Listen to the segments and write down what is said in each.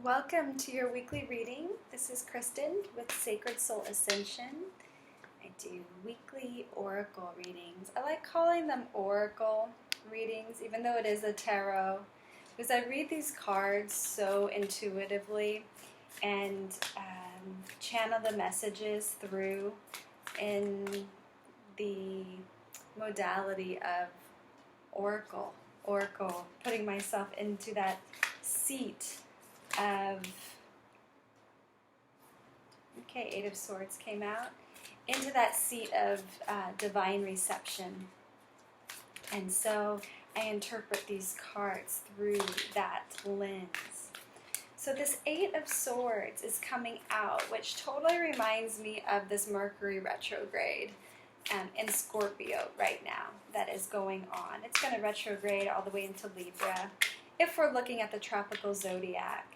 Welcome to your weekly reading. This is Kristen with Sacred Soul Ascension. I do weekly oracle readings. I like calling them oracle readings, even though it is a tarot, because I read these cards so intuitively and channel the messages through in the modality of oracle, putting myself into that seat of, Eight of Swords came out, into that seat of divine reception. And so I interpret these cards through that lens. So this Eight of Swords is coming out, which totally reminds me of this Mercury retrograde in Scorpio right now that is going on. It's going to retrograde all the way into Libra if we're looking at the tropical zodiac.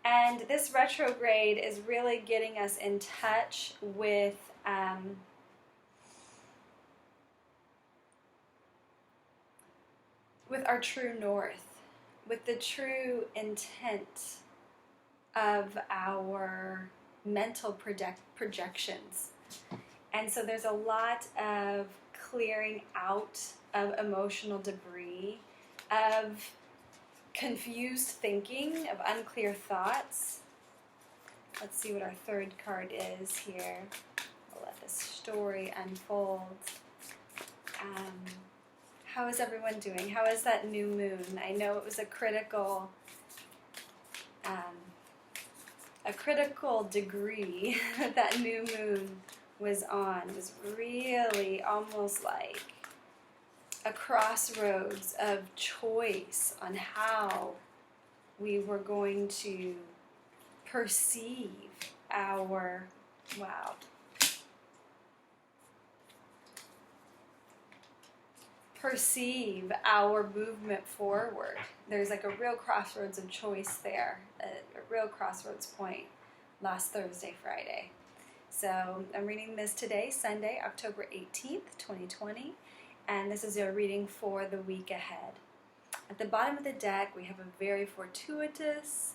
And this retrograde is really getting us in touch with our true north, with the true intent of our mental projections. And so there's a lot of clearing out of emotional debris, of confused thinking, of unclear thoughts. Let's see what our third card is here. We'll let this story unfold. How is everyone doing? How is that new moon? I know it was a critical degree that new moon was on. It was really almost like a crossroads of choice on how we were going to perceive our, movement forward. There's like a real crossroads of choice there, a real crossroads point last Thursday, Friday. So I'm reading this today, Sunday, October 18th, 2020. And this is your reading for the week ahead. At the bottom of the deck, we have a very fortuitous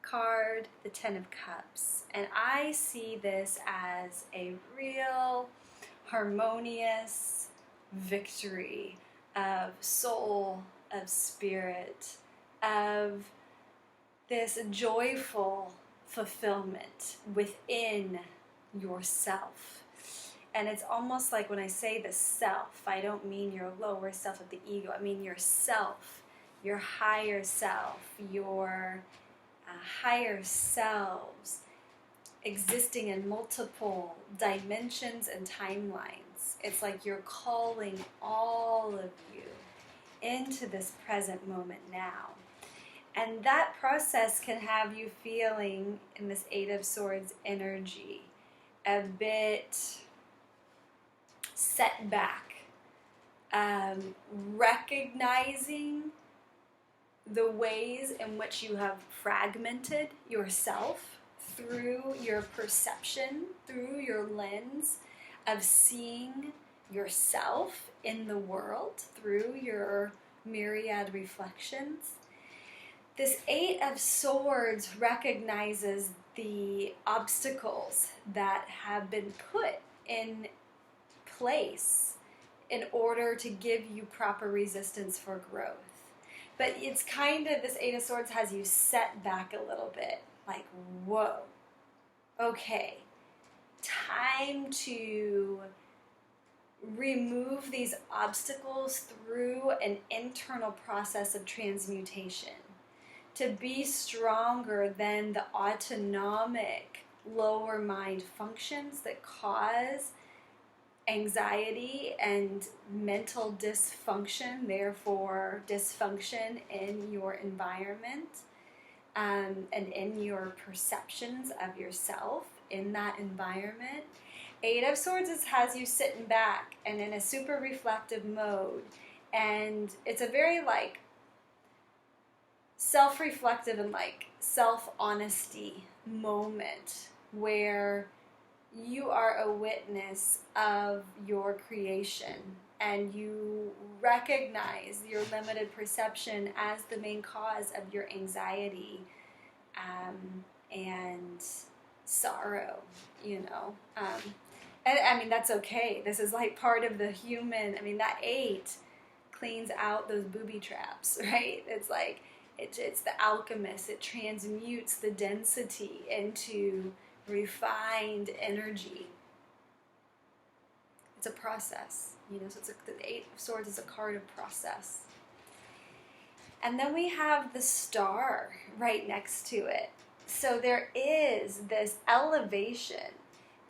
card, the Ten of Cups. And I see this as a real harmonious victory of soul, of spirit, of this joyful fulfillment within yourself. And it's almost like when I say the self, I don't mean your lower self of the ego. I mean yourself, your higher self, your higher selves existing in multiple dimensions and timelines. It's like you're calling all of you into this present moment now. And that process can have you feeling, in this Eight of Swords energy, a bit set back, recognizing the ways in which you have fragmented yourself through your perception, through your lens of seeing yourself in the world, through your myriad reflections. This Eight of Swords recognizes the obstacles that have been put in place in order to give you proper resistance for growth. But it's kind of, this Eight of Swords has you set back a little bit, like, whoa, okay, time to remove these obstacles through an internal process of transmutation, to be stronger than the autonomic lower mind functions that cause anxiety and mental dysfunction, therefore dysfunction in your environment and in your perceptions of yourself in that environment. Eight of Swords has you sitting back and in a super reflective mode, and it's a very like self-reflective and like self-honesty moment where you are a witness of your creation and you recognize your limited perception as the main cause of your anxiety and sorrow, you know. And I mean, that's okay. This is like part of the human. I mean, that 8 cleans out those booby traps, right? It's like, it's the alchemist. It transmutes the density into refined energy. It's a process, you know. So it's the 8 of Swords is a card of process. And then we have the star right next to it. So there is this elevation,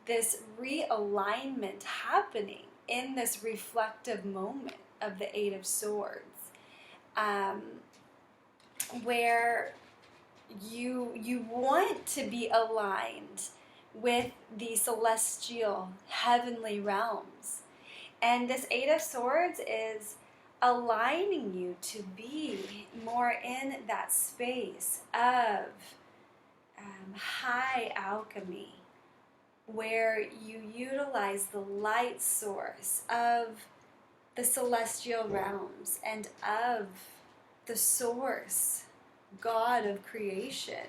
this realignment happening in this reflective moment of the 8 of Swords, where you want to be aligned with the celestial heavenly realms. And this 8 of Swords is aligning you to be more in that space of high alchemy, where you utilize the light source of the celestial realms and of the source, God of creation,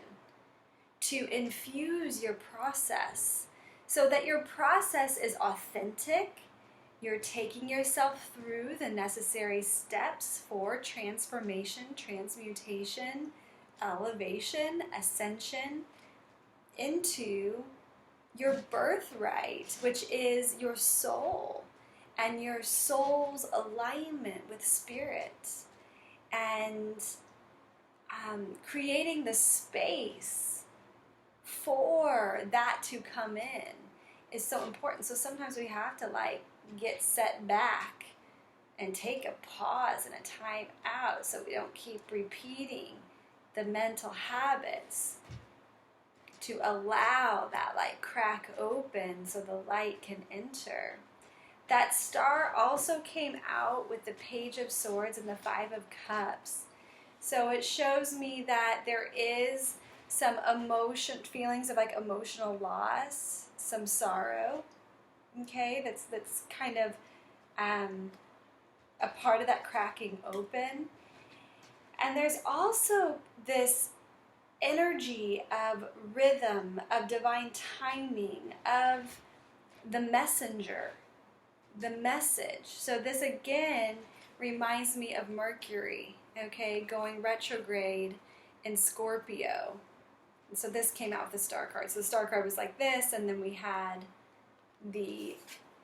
to infuse your process so that your process is authentic. You're taking yourself through the necessary steps for transformation, transmutation, elevation, ascension into your birthright, which is your soul and your soul's alignment with spirit, and creating the space for that to come in is so important. So sometimes we have to like get set back and take a pause and a time out so we don't keep repeating the mental habits, to allow that like crack open so the light can enter. That star also came out with the Page of Swords and the 5 of Cups. So it shows me that there is some feelings of like emotional loss, some sorrow, okay, that's kind of a part of that cracking open. And there's also this energy of rhythm, of divine timing, of the messenger, the message. So this again reminds me of Mercury, okay, going retrograde in Scorpio. And so this came out with the star card. So the star card was like this, and then we had the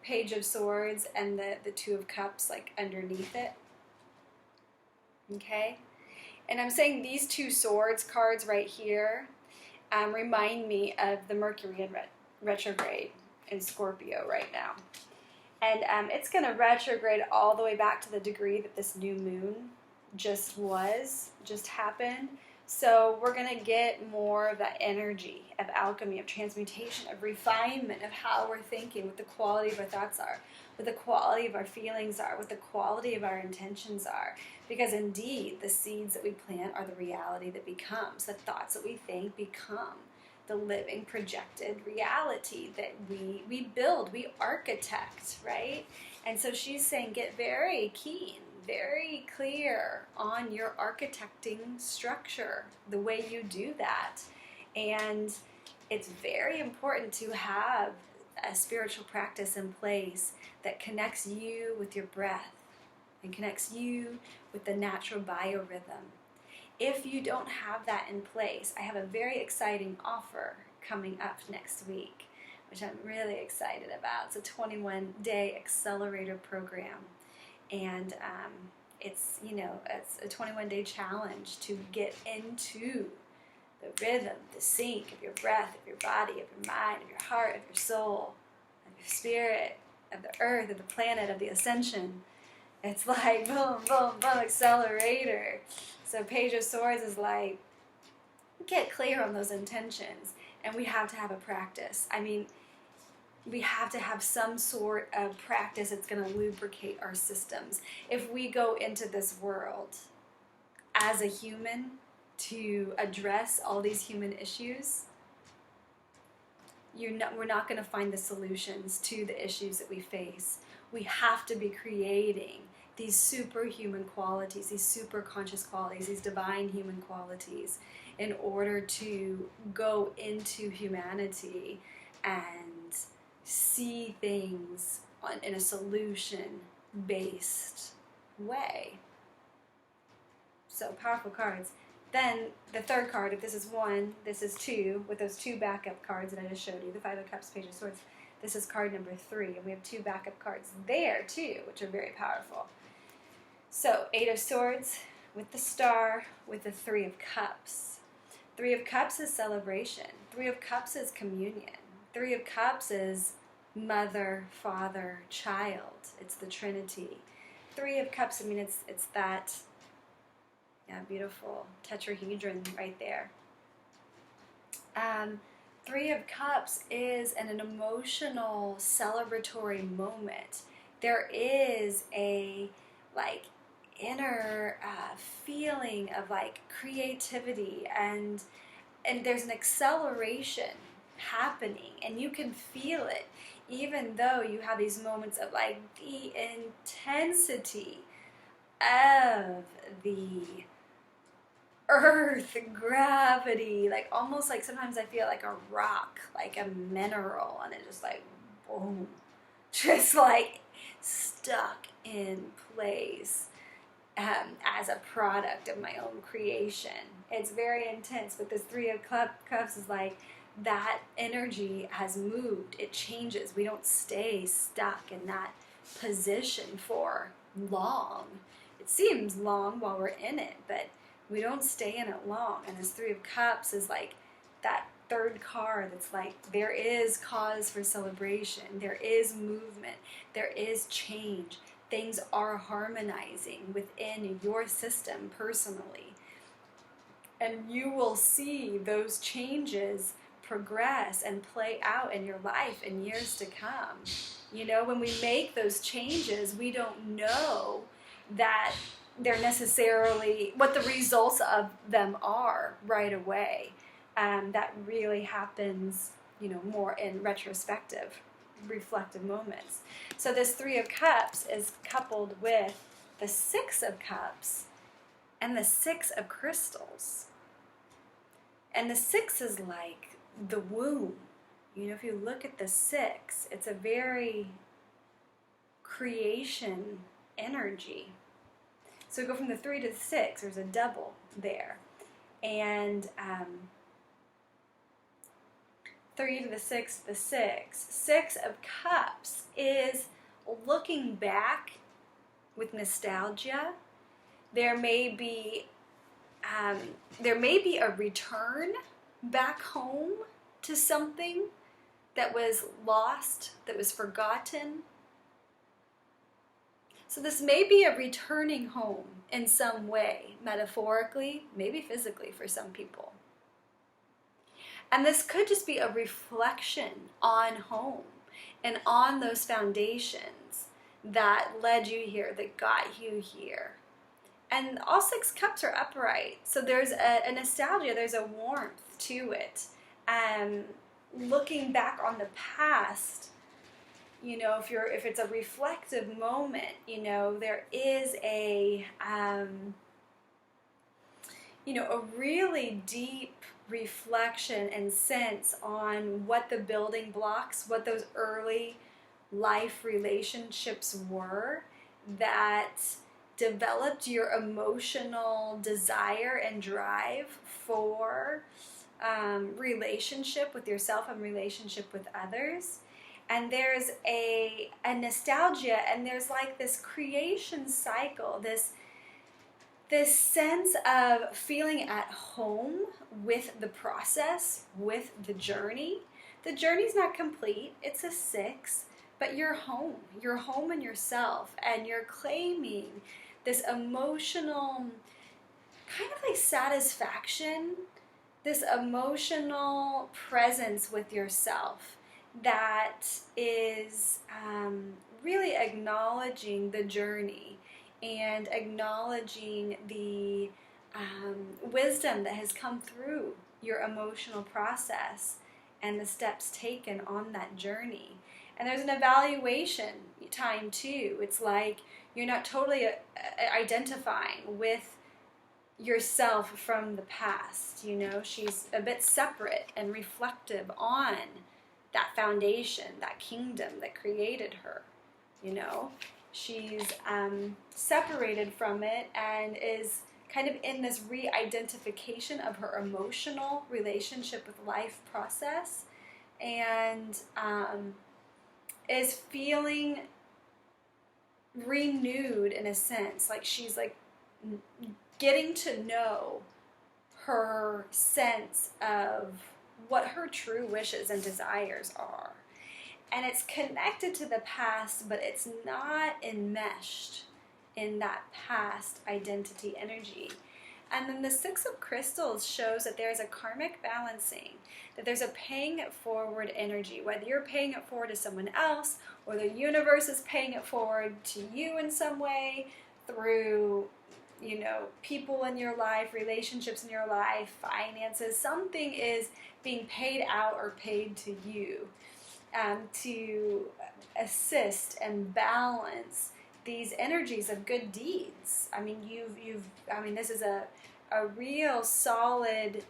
Page of Swords and the 2 of Cups like underneath it. Okay? And I'm saying these 2 swords cards right here remind me of the Mercury in retrograde in Scorpio right now. And it's going to retrograde all the way back to the degree that this new moon just happened. So we're going to get more of that energy of alchemy, of transmutation, of refinement of how we're thinking, what the quality of our thoughts are, what the quality of our feelings are, what the quality of our intentions are. Because indeed, the seeds that we plant are the reality that becomes. The thoughts that we think become the living projected reality that we build, we architect, right? And so she's saying get very keen, very clear on your architecting structure, the way you do that. And it's very important to have a spiritual practice in place that connects you with your breath and connects you with the natural biorhythm. If you don't have that in place, I have a very exciting offer coming up next week, which I'm really excited about. It's a 21-day accelerator program. And it's a 21-day challenge to get into the rhythm, the sync of your breath, of your body, of your mind, of your heart, of your soul, of your spirit, of the earth, of the planet, of the ascension. It's like boom, boom, boom, accelerator. So Page of Swords is like, get clear on those intentions. And we have to have a practice. I mean, we have to have some sort of practice that's going to lubricate our systems. If we go into this world as a human to address all these human issues, we're not going to find the solutions to the issues that we face. We have to be creating these superhuman qualities, these super conscious qualities, these divine human qualities, in order to go into humanity and see things in a solution-based way. So powerful cards. Then the third card, if this is 1, this is 2, with those 2 backup cards that I just showed you, the 5 of Cups, Page of Swords. This is card number 3, and we have 2 backup cards there too, which are very powerful. So 8 of Swords with the Star, with the 3 of Cups. 3 of Cups is celebration. 3 of Cups is communion. 3 of Cups is mother, father, child. It's the Trinity. 3 of Cups, I mean, it's that, yeah, beautiful tetrahedron right there. 3 of Cups is an emotional, celebratory moment. There is a, like, inner feeling of, like, creativity, and there's an acceleration happening, and you can feel it, even though you have these moments of, like, the intensity of the earth, gravity, like almost like sometimes I feel like a rock, like a mineral, and it just like boom, just like stuck in place as a product of my own creation. It's very intense, but this 3 of Cups is like that energy has moved. It changes. We don't stay stuck in that position for long. It seems long while we're in it, but we don't stay in it long. And this 3 of Cups is like that third card that's like, there is cause for celebration, there is movement, there is change, things are harmonizing within your system personally, and you will see those changes progress and play out in your life in years to come. You know, when we make those changes, we don't know that they're necessarily what the results of them are right away. That really happens, you know, more in retrospective, reflective moments. So this 3 of Cups is coupled with the 6 of Cups and the 6 of Crystals. And the 6 is like the womb. You know, if you look at the 6, it's a very creation energy. So we go from the 3 to the 6, there's a double there. And 3 to the 6 to the 6. 6 of Cups is looking back with nostalgia. There may be a return back home to something that was lost, that was forgotten. So this may be a returning home in some way, metaphorically, maybe physically for some people. And this could just be a reflection on home and on those foundations that led you here, that got you here. And all 6 cups are upright, so there's a nostalgia, there's a warmth to it. Looking back on the past, you know, if it's a reflective moment, you know, there is a really deep reflection and sense on what the building blocks, what those early life relationships were that developed your emotional desire and drive for relationship with yourself and relationship with others. And there's a nostalgia, and there's like this creation cycle, this sense of feeling at home with the process, with the journey. The journey's not complete, it's a 6, but you're home in yourself, and you're claiming this emotional kind of like satisfaction, this emotional presence with yourself that is really acknowledging the journey and acknowledging the wisdom that has come through your emotional process and the steps taken on that journey. And there's an evaluation, time too. It's like you're not totally identifying with yourself from the past. You know, she's a bit separate and reflective on that foundation, that kingdom that created her. You know, she's separated from it and is kind of in this re-identification of her emotional relationship with life process, and is feeling renewed in a sense, like she's like getting to know her sense of what her true wishes and desires are. And it's connected to the past, but it's not enmeshed in that past identity energy. And then the Six of Crystals shows that there's a karmic balancing, that there's a paying it forward energy, whether you're paying it forward to someone else or the universe is paying it forward to you in some way through, you know, people in your life, relationships in your life, finances. Something is being paid out or paid to you to assist and balance these energies of good deeds. I mean, this is a real solid,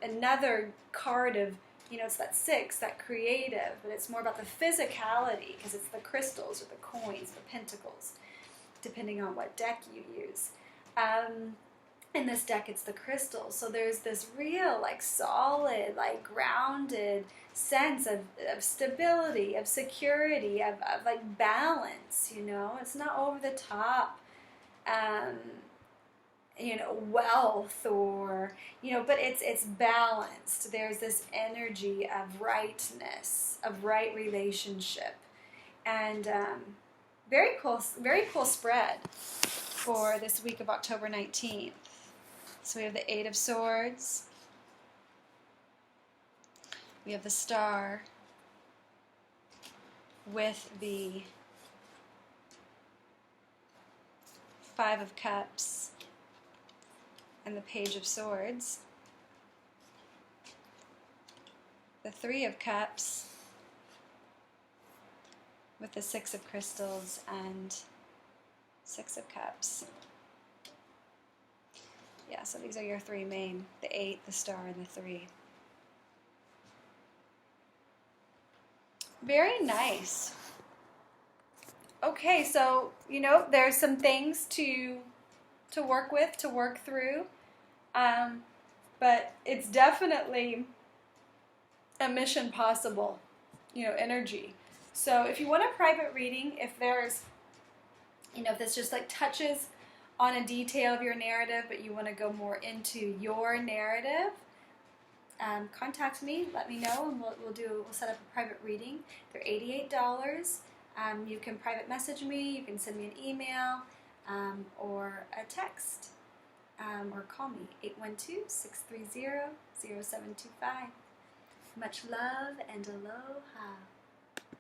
another card of, you know, it's that six, that creative, but it's more about the physicality, because it's the crystals or the coins, the pentacles, depending on what deck you use. In this deck, it's the crystals. So there's this real, like, solid, like, grounded sense of stability, of security, of like balance, you know. It's not over the top, you know, wealth or, you know, but it's balanced. There's this energy of rightness, of right relationship, and very cool spread for this week of October 19th. So we have the Eight of Swords, we have the Star with the Five of Cups and the Page of Swords, the Three of Cups with the Six of Crystals and Six of Cups. Yeah, so these are your three main, the Eight, the Star, and the Three. Very nice. Okay, so, you know, there's some things to work with, to work through, but it's definitely a mission possible, you know, energy. So if you want a private reading, if there's, you know, if this just like touches on a detail of your narrative, but you want to go more into your narrative, contact me, let me know, and we'll set up a private reading. They're $88. You can private message me, you can send me an email, or a text, or call me, 812-630-0725. Much love and aloha.